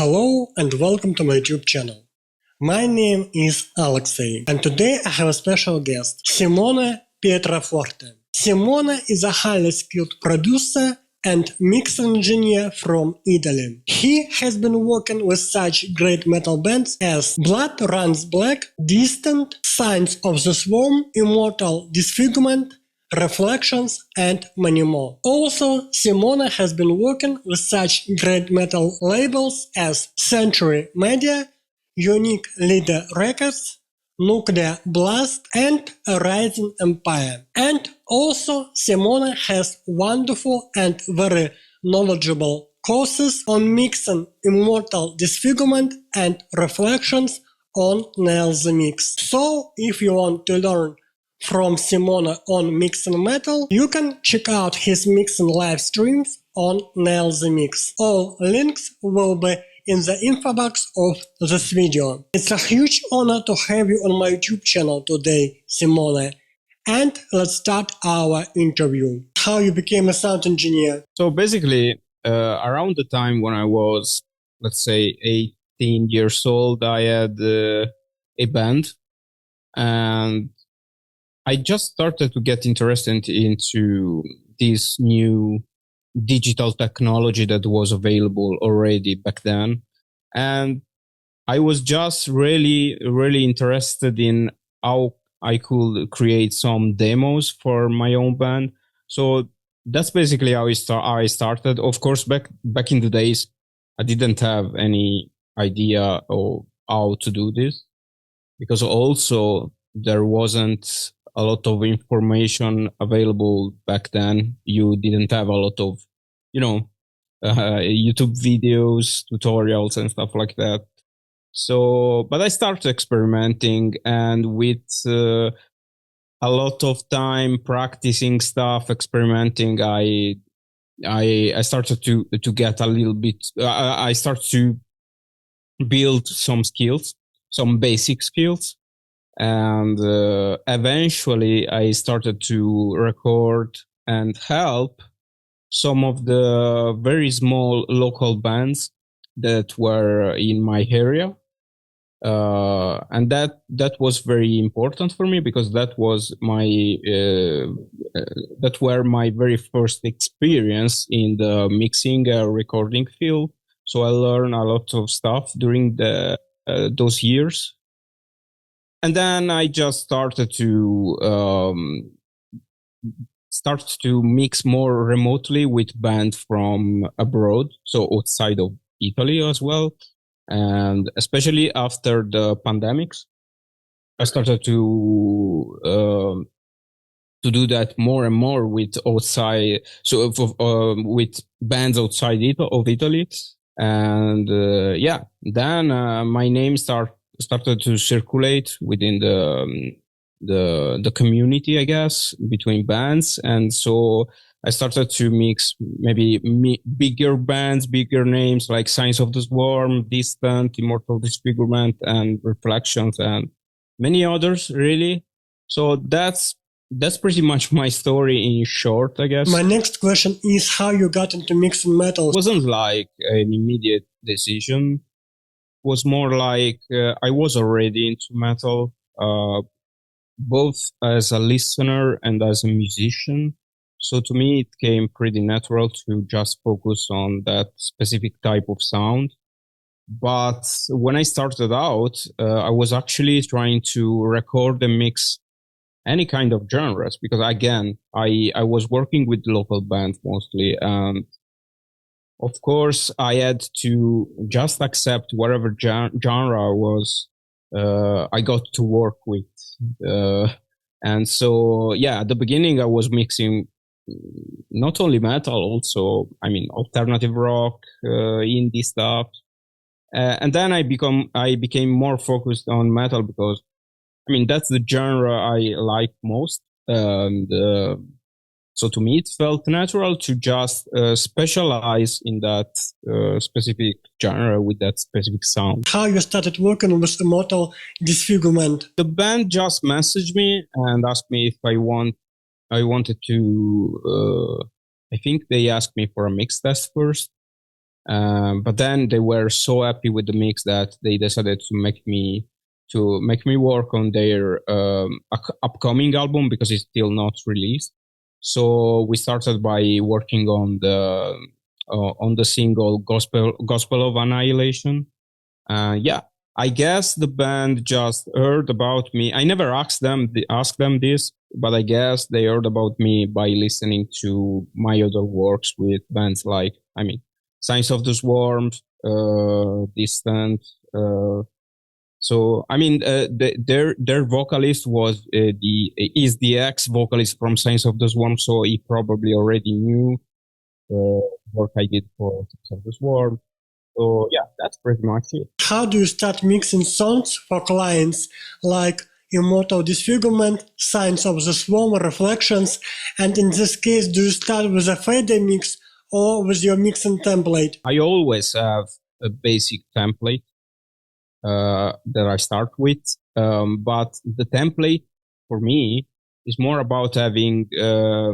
Hello and welcome to my YouTube channel. My name is Alexey and today I have a special guest, Simone Pietroforte. Simone is a highly skilled producer and mix engineer from Italy. He has been working with such great metal bands as Blood Runs Black, Distant, Signs of the Swarm, Immortal Disfigurement, Reflections, and many more. Also, Simone has been working with such great metal labels as Century Media, Unique Leader Records, Nuclear Blast, and A Rising Empire. And also, Simone has wonderful and very knowledgeable courses on mixing Immortal Disfigurement and Reflections on Nail the Mix. So, if you want to learn from Simone on mixing metal, you can check out his mixing live streams on Nail the Mix. All links will be in the info box of this video. It's a huge honor to have you on my YouTube channel today, Simone. And let's start our interview. How you became a sound engineer? So basically, around the time when I was, let's say, 18 years old, I had a band, and I just started to get interested into this new digital technology that was available already back then. And I was just really interested in how I could create some demos for my own band. So that's basically how I started. Of course, back in the days, I didn't have any idea of how to do this, because also there wasn't a lot of information available back then. You didn't have a lot of, YouTube videos, tutorials and stuff like that. So, but I started experimenting, and with a lot of time practicing stuff, experimenting, I started to get a little bit, I started to build some skills, some basic skills. And eventually I started to record and help some of the very small local bands that were in my area. And that was very important for me, because that was that were my very first experience in the mixing recording field. So I learned a lot of stuff during those years. And then I just started to mix more remotely with bands from abroad, so outside of Italy as well. And especially after the pandemics, I started to do that more and more with outside, with bands outside of Italy. And then my name started to circulate within the community, I guess, between bands. And so I started to mix maybe bigger bands, bigger names like Signs of the Swarm, Distant, Immortal Disfigurement, and Reflections, and many others, really. So that's pretty much my story in short, I guess. My next question is how you got into mixing metal. It wasn't like an immediate decision. Was more like I was already into metal, both as a listener and as a musician. So to me, it came pretty natural to just focus on that specific type of sound. But when I started out, I was actually trying to record and mix any kind of genres, because again, I was working with local bands mostly, and of course, I had to just accept whatever genre was I got to work with. And so, yeah, at the beginning, I was mixing not only metal, also, alternative rock, indie stuff. And then I became more focused on metal, because, that's the genre I like most. And so to me, it felt natural to just specialize in that specific genre with that specific sound. How you started working with Immortal Disfigurement? The band just messaged me and asked me if I wanted to. I think they asked me for a mix test first, But then they were so happy with the mix that they decided to make me work on their upcoming album because it's still not released. So we started by working on the single Gospel of Annihilation. Yeah, I guess the band just heard about me. I never asked them this, but I guess they heard about me by listening to my other works with bands like, Signs of the Swarm, Distant. So their vocalist is the ex-vocalist from Signs of the Swarm, so he probably already knew work I did for Signs of the Swarm. So yeah, that's pretty much it. How do you start mixing songs for clients like Immortal Disfigurement, Signs of the Swarm, Reflections, and in this case, do you start with a fader mix or with your mixing template? I always have a basic template that I start with, but the template for me is more about having a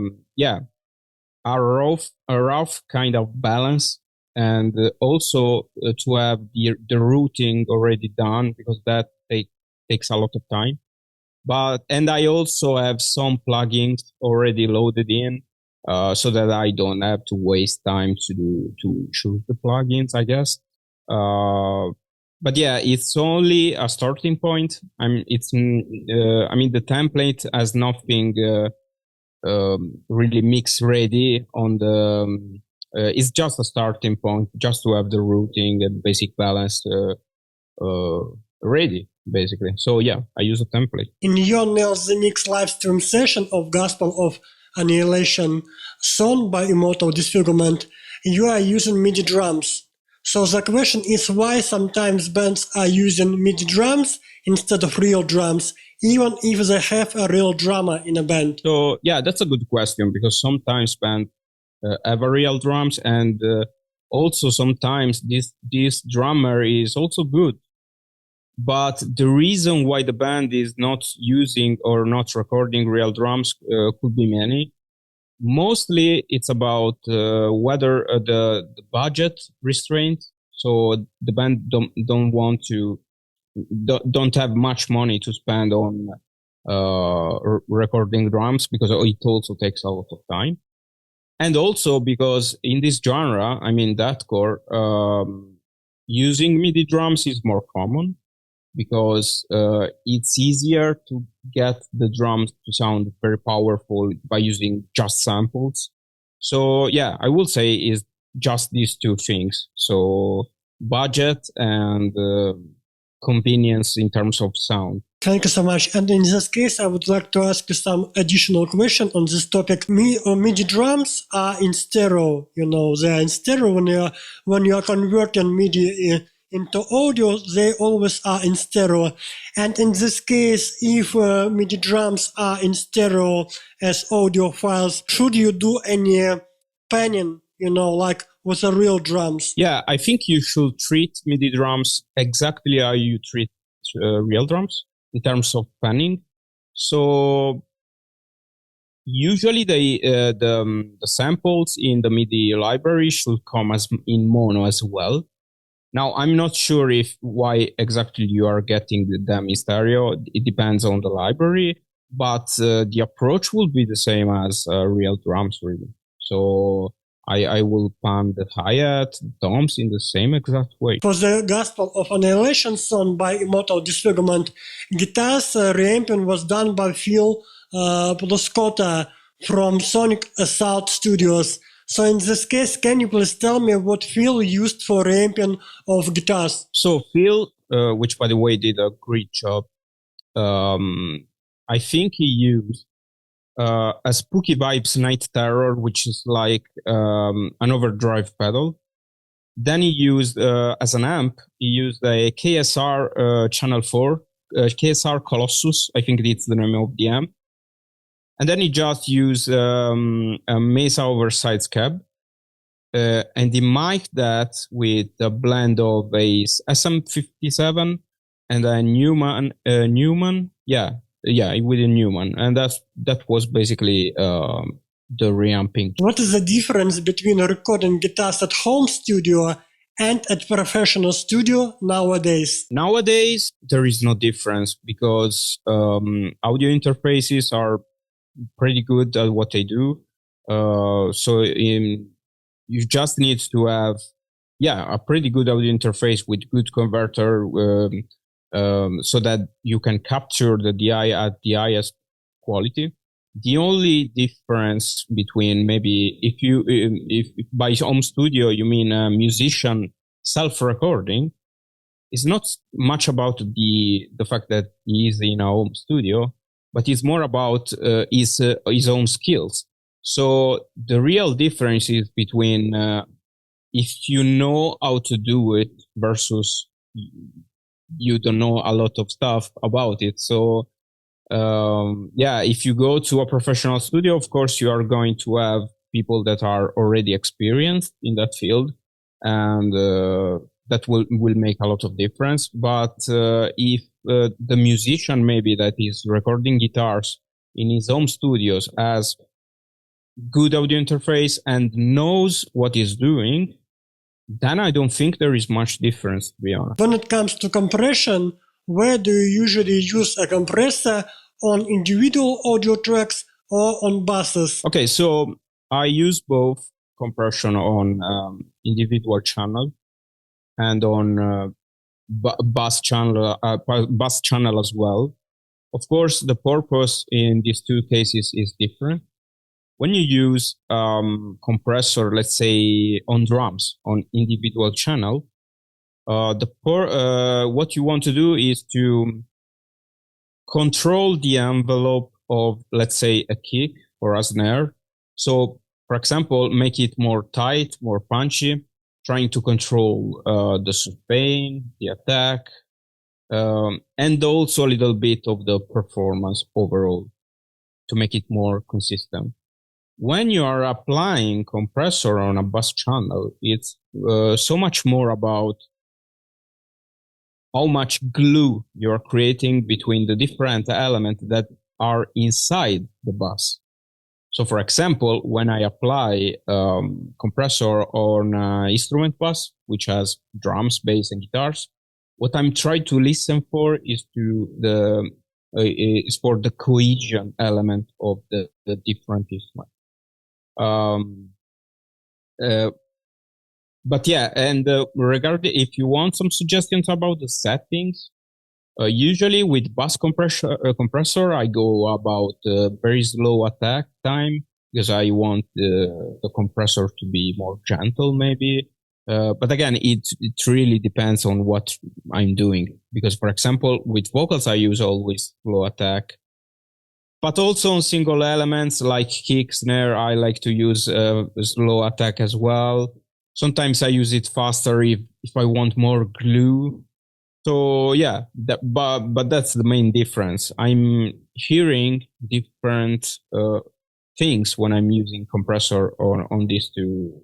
rough kind of balance, and also to have the routing already done, because that takes a lot of time. And I also have some plugins already loaded in, so that I don't have to waste time to choose the plugins, I guess. But yeah, it's only a starting point. The template has nothing really mix ready on the. It's just a starting point, just to have the routing and basic balance ready, basically. So yeah, I use a template. In your Nails the Mix live stream session of Gospel of Annihilation, song by Immortal Disfigurement, you are using MIDI drums. So the question is why sometimes bands are using MIDI drums instead of real drums, even if they have a real drummer in a band. So yeah, that's a good question, because sometimes bands have a real drums, and also sometimes this drummer is also good. But the reason why the band is not using or not recording real drums could be many. Mostly it's about whether the budget restraint. So the band don't have much money to spend on recording drums, because it also takes a lot of time. And also because in this genre, deathcore, using MIDI drums is more common, because it's easier to get the drums to sound very powerful by using just samples. So yeah, I will say is just these two things. So budget and convenience in terms of sound. Thank you so much. And in this case, I would like to ask you some additional question on this topic. MIDI drums are in stereo. They are in stereo when you are converting MIDI into audio. They always are in stereo. And in this case, if MIDI drums are in stereo as audio files, should you do any panning? Like with the real drums? Yeah, I think you should treat MIDI drums exactly how you treat real drums in terms of panning. So usually the samples in the MIDI library should come as in mono as well. Now, I'm not sure why exactly you are getting them in stereo. It depends on the library, but the approach will be the same as real drums, really. So I will pan the hi-hat, toms in the same exact way. For the Gospel of Annihilation song by Immortal Disfigurement, guitars reamping was done by Phil Pluskota from Sonic Assault Studios. So in this case, can you please tell me what Phil used for reamping of guitars? So Phil, which by the way did a great job, I think he used a Spooky Vibes Night Terror, which is like an overdrive pedal. Then he used, as an amp, he used a KSR Channel 4, KSR Colossus, I think it's the name of the amp. And then he just used a Mesa Oversize cab. And he mic'd that with a blend of a SM57 and a Newman. With a Newman. And that was basically the reamping. What is the difference between recording guitars at home studio and at professional studio nowadays? Nowadays, there is no difference because audio interfaces are pretty good at what they do. You just need to have, a pretty good audio interface with good converter, so that you can capture the DI at the highest quality. The only difference between maybe if by home studio you mean a musician self-recording, is not much about the fact that he is in a home studio, but it's more about his own skills. So the real difference is between if you know how to do it versus you don't know a lot of stuff about it. So if you go to a professional studio, of course you are going to have people that are already experienced in that field, and that will make a lot of difference. But if the musician maybe that is recording guitars in his home studios has good audio interface and knows what he's doing, then I don't think there is much difference, to be honest. When it comes to compression, where do you usually use a compressor, on individual audio tracks or on buses? Okay, so I use both compression on individual channel and on bus channel as well. Of course, the purpose in these two cases is different. When you use compressor, let's say on drums, on individual channel, what you want to do is to control the envelope of, let's say, a kick or a snare. So, for example, make it more tight, more punchy, trying to control the sustain, the attack, and also a little bit of the performance overall to make it more consistent. When you are applying compressor on a bus channel, it's so much more about how much glue you're creating between the different elements that are inside the bus. So, for example, when I apply compressor on instrument bus, which has drums, bass, and guitars, what I'm trying to listen for is for the cohesion element of the different instruments. But yeah, and regarding if you want some suggestions about the settings, usually with bus compressor, I go about very slow attack time because I want the compressor to be more gentle, maybe. But again, it really depends on what I'm doing. Because, for example, with vocals, I use always slow attack. But also on single elements like kick, snare, I like to use slow attack as well. Sometimes I use it faster if I want more glue. So yeah, but that's the main difference. I'm hearing different things when I'm using compressor on these two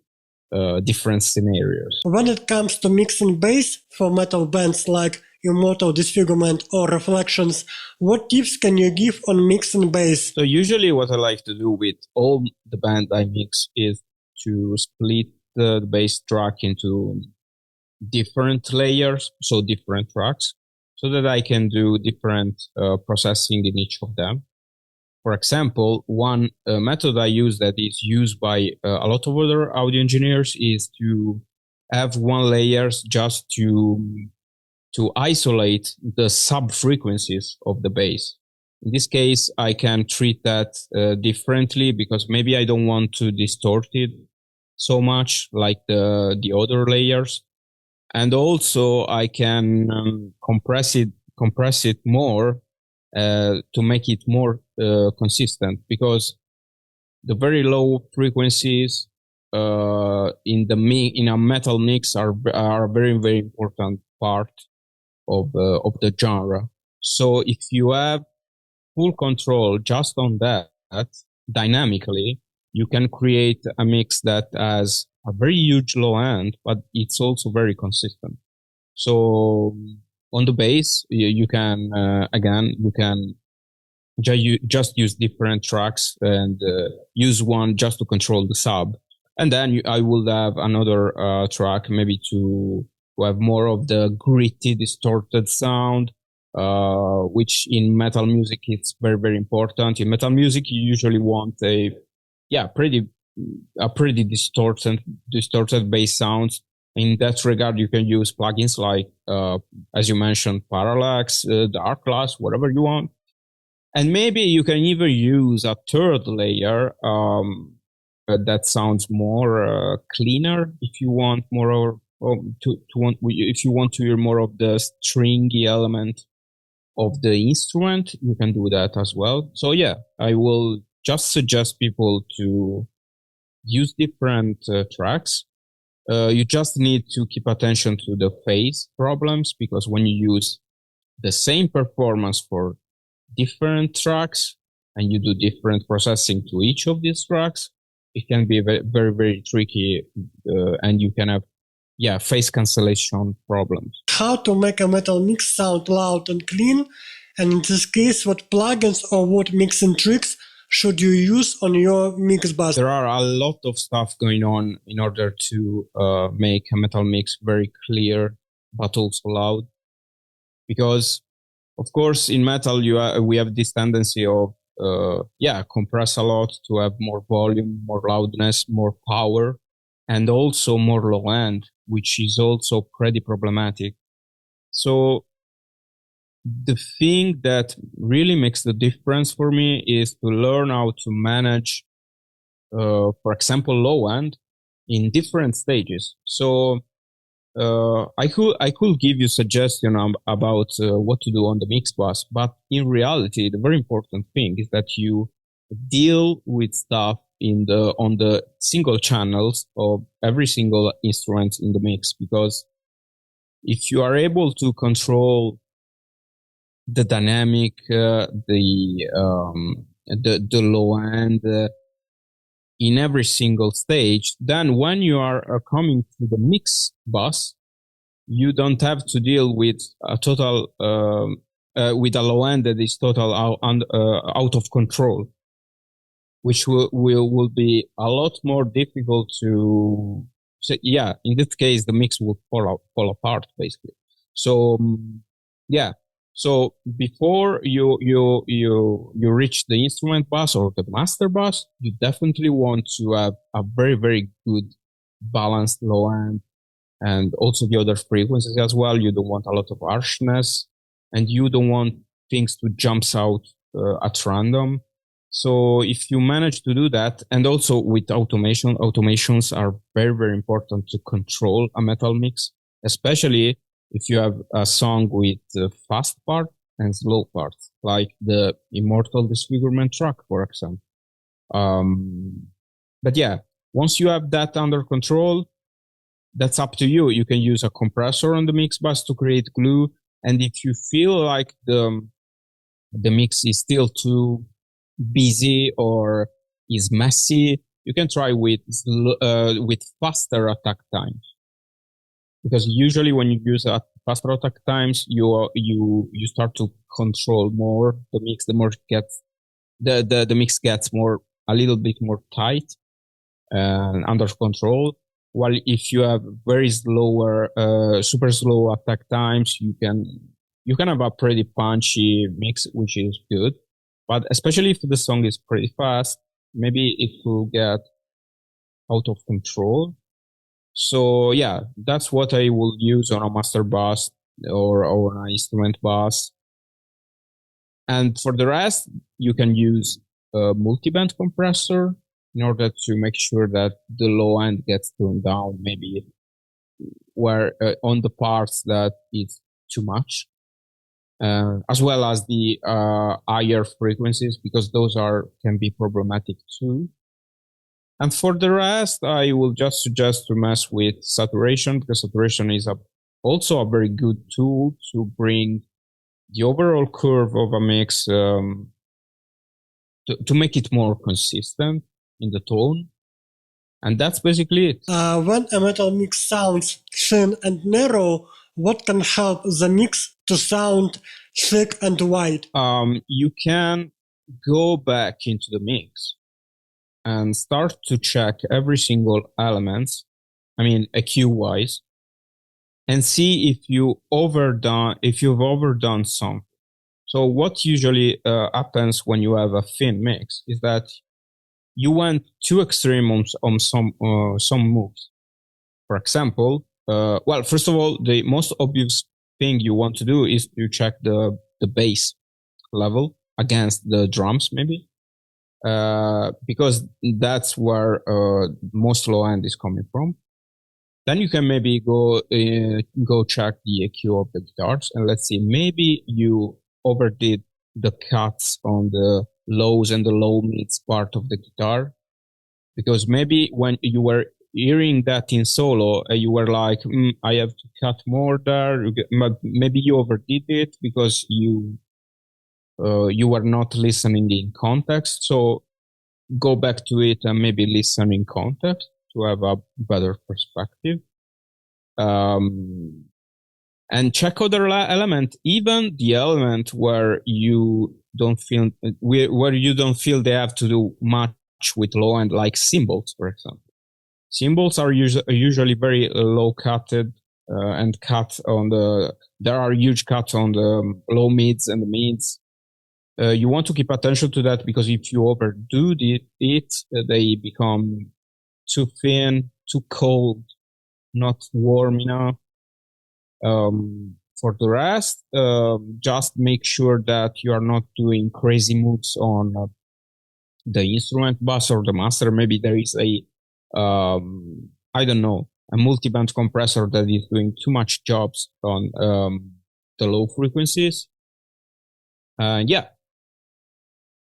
different scenarios. When it comes to mixing bass for metal bands like Immortal Disfigurement or Reflections, what tips can you give on mixing bass? So usually what I like to do with all the band I mix is to split the bass track into different layers, so different tracks, so that I can do different processing in each of them. For example, one method I use that is used by a lot of other audio engineers is to have one layers just to isolate the sub frequencies of the bass. In this case, I can treat that differently because maybe I don't want to distort it so much like the other layers. And also I can compress it more to make it more consistent, because the very low frequencies in a metal mix are a very, very important part of the genre. So if you have full control just on that dynamically, you can create a mix that has a very huge low end, but it's also very consistent. So on the bass, you can just use different tracks and use one just to control the sub. And then I will have another track maybe to have more of the gritty, distorted sound, which in metal music it's very, very important. In metal music, you usually want a pretty distorted bass sounds. In that regard, you can use plugins like, as you mentioned, Parallax, Dark Class, whatever you want. And maybe you can even use a third layer that sounds more cleaner if you want more if you want to hear more of the stringy element of the instrument, you can do that as well. So yeah, I will just suggest people to use different tracks. You just need to keep attention to the phase problems, because when you use the same performance for different tracks and you do different processing to each of these tracks, it can be very, very, very tricky, and you can have phase cancellation problems. How to make a metal mix sound loud and clean, and in this case, what plugins or what mixing tricks should you use on your mixbus? There are a lot of stuff going on in order to make a metal mix very clear but also loud, because of course in metal we have this tendency of compress a lot to have more volume, more loudness, more power, and also more low end, which is also pretty problematic. So the thing that really makes the difference for me is to learn how to manage, for example, low end in different stages. So I could give you suggestion about what to do on the mix bus, but in reality, the very important thing is that you deal with stuff on the single channels of every single instrument in the mix, because if you are able to control the dynamic, the low end in every single stage, then when you are coming to the mix bus, you don't have to deal with a total with a low end that is total out of control, which will be a lot more difficult to. So yeah, in this case, the mix will fall apart basically. So So before you reach the instrument bus or the master bus, you definitely want to have a very, very good balanced low end, and also the other frequencies as well. You don't want a lot of harshness, and you don't want things to jump out at random. So if you manage to do that, and also with automations are very, very important to control a metal mix, especially if you have a song with fast part and slow parts, like the Immortal Disfigurement track, for example. But yeah, once you have that under control, that's up to you. You can use a compressor on the mix bus to create glue. And if you feel like the mix is still too busy or is messy, you can try with faster attack times. Because usually when you use faster attack times, you start to control more the mix. The more it gets, the mix gets a little bit more tight and under control. While if you have very super slow attack times, you can have a pretty punchy mix, which is good. But especially if the song is pretty fast, maybe it will get out of control. So yeah, that's what I will use on a master bus or an instrument bus. And for the rest, you can use a multi-band compressor in order to make sure that the low end gets toned down, maybe where on the parts that it's too much, as well as the higher frequencies, because those can be problematic too. And for the rest, I will just suggest to mess with saturation, because saturation is also a very good tool to bring the overall curve of a mix to make it more consistent in the tone. And that's basically it. When a metal mix sounds thin and narrow, what can help the mix to sound thick and wide? You can go back into the mix and start to check every single element, EQ wise, and see if you've overdone something. So what usually happens when you have a thin mix is that you went too extreme on some moves. For example, first of all, the most obvious thing you want to do is to check the bass level against the drums, maybe, because that's where most low end is coming from. Then you can maybe go check the EQ of the guitars, and let's see, maybe you overdid the cuts on the lows and the low mids part of the guitar, because maybe when you were hearing that in solo, you were like, I have to cut more there. Maybe you overdid it because you were not listening in context. So go back to it and maybe listen in context to have a better perspective. And check other element, even the element where you don't feel they have to do much with low end, like cymbals, for example. Cymbals are usually very low cutted and cut on there are huge cuts on the low mids and the mids. You want to keep attention to that, because if you overdo it, they become too thin, too cold, not warm enough. For the rest, just make sure that you are not doing crazy moves on the instrument bus or the master. Maybe there is a multi-band compressor that is doing too much jobs on the low frequencies.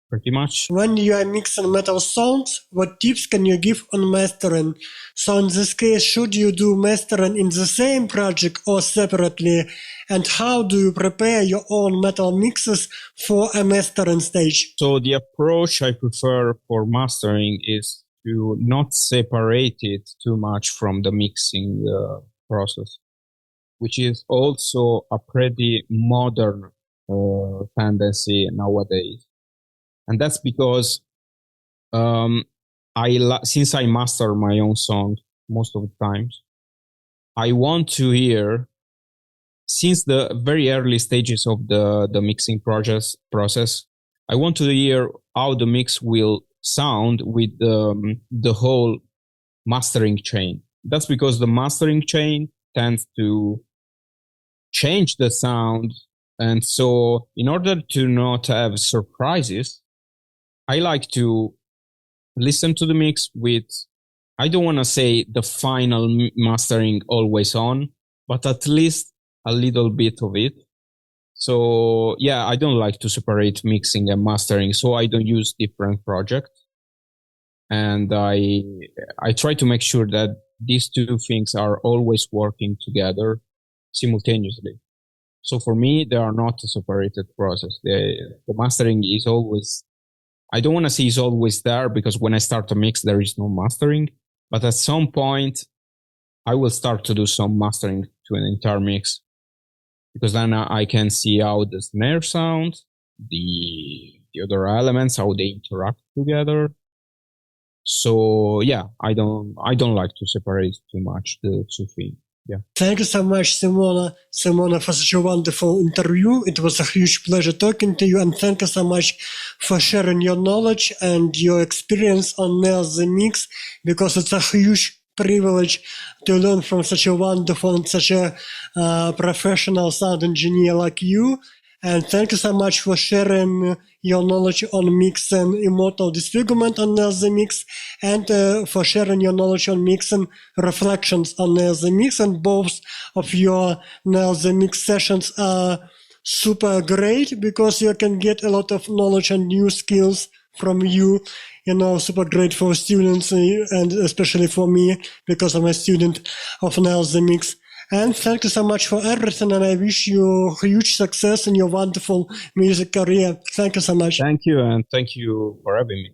Pretty much. When you are mixing metal songs, what tips can you give on mastering? So in this case, should you do mastering in the same project or separately? And how do you prepare your own metal mixes for a mastering stage? So the approach I prefer for mastering is to not separate it too much from the mixing process, which is also a pretty modern tendency nowadays. And that's because since I master my own song most of the times, I want to hear, since the very early stages of the mixing process, I want to hear how the mix will sound with the whole mastering chain. That's because the mastering chain tends to change the sound. And so in order to not have surprises, I like to listen to the mix with, I don't want to say the final mastering always on, but at least a little bit of it. So yeah, I don't like to separate mixing and mastering, so I don't use different projects. And I try to make sure that these two things are always working together simultaneously. So for me, they are not a separated process. The mastering is always, I don't want to say it's always there, because when I start a mix, there is no mastering. But at some point, I will start to do some mastering to an entire mix, because then I can see how the snare sounds, the other elements, how they interact together. So yeah, I don't like to separate too much the two things. Yeah. Thank you so much, Simone, for such a wonderful interview. It was a huge pleasure talking to you, and thank you so much for sharing your knowledge and your experience on Nail the Mix, because it's a huge privilege to learn from such a wonderful and such a professional sound engineer like you. And thank you so much for sharing your knowledge on mixing Immortal Disfigurement on Nail the Mix, and for sharing your knowledge on mixing Reflections on Nail the Mix. And both of your Nail the Mix sessions are super great, because you can get a lot of knowledge and new skills from you. Super great for students, and especially for me, because I'm a student of Nail the Mix. And thank you so much for everything, and I wish you huge success in your wonderful music career. Thank you so much. Thank you, and thank you for having me.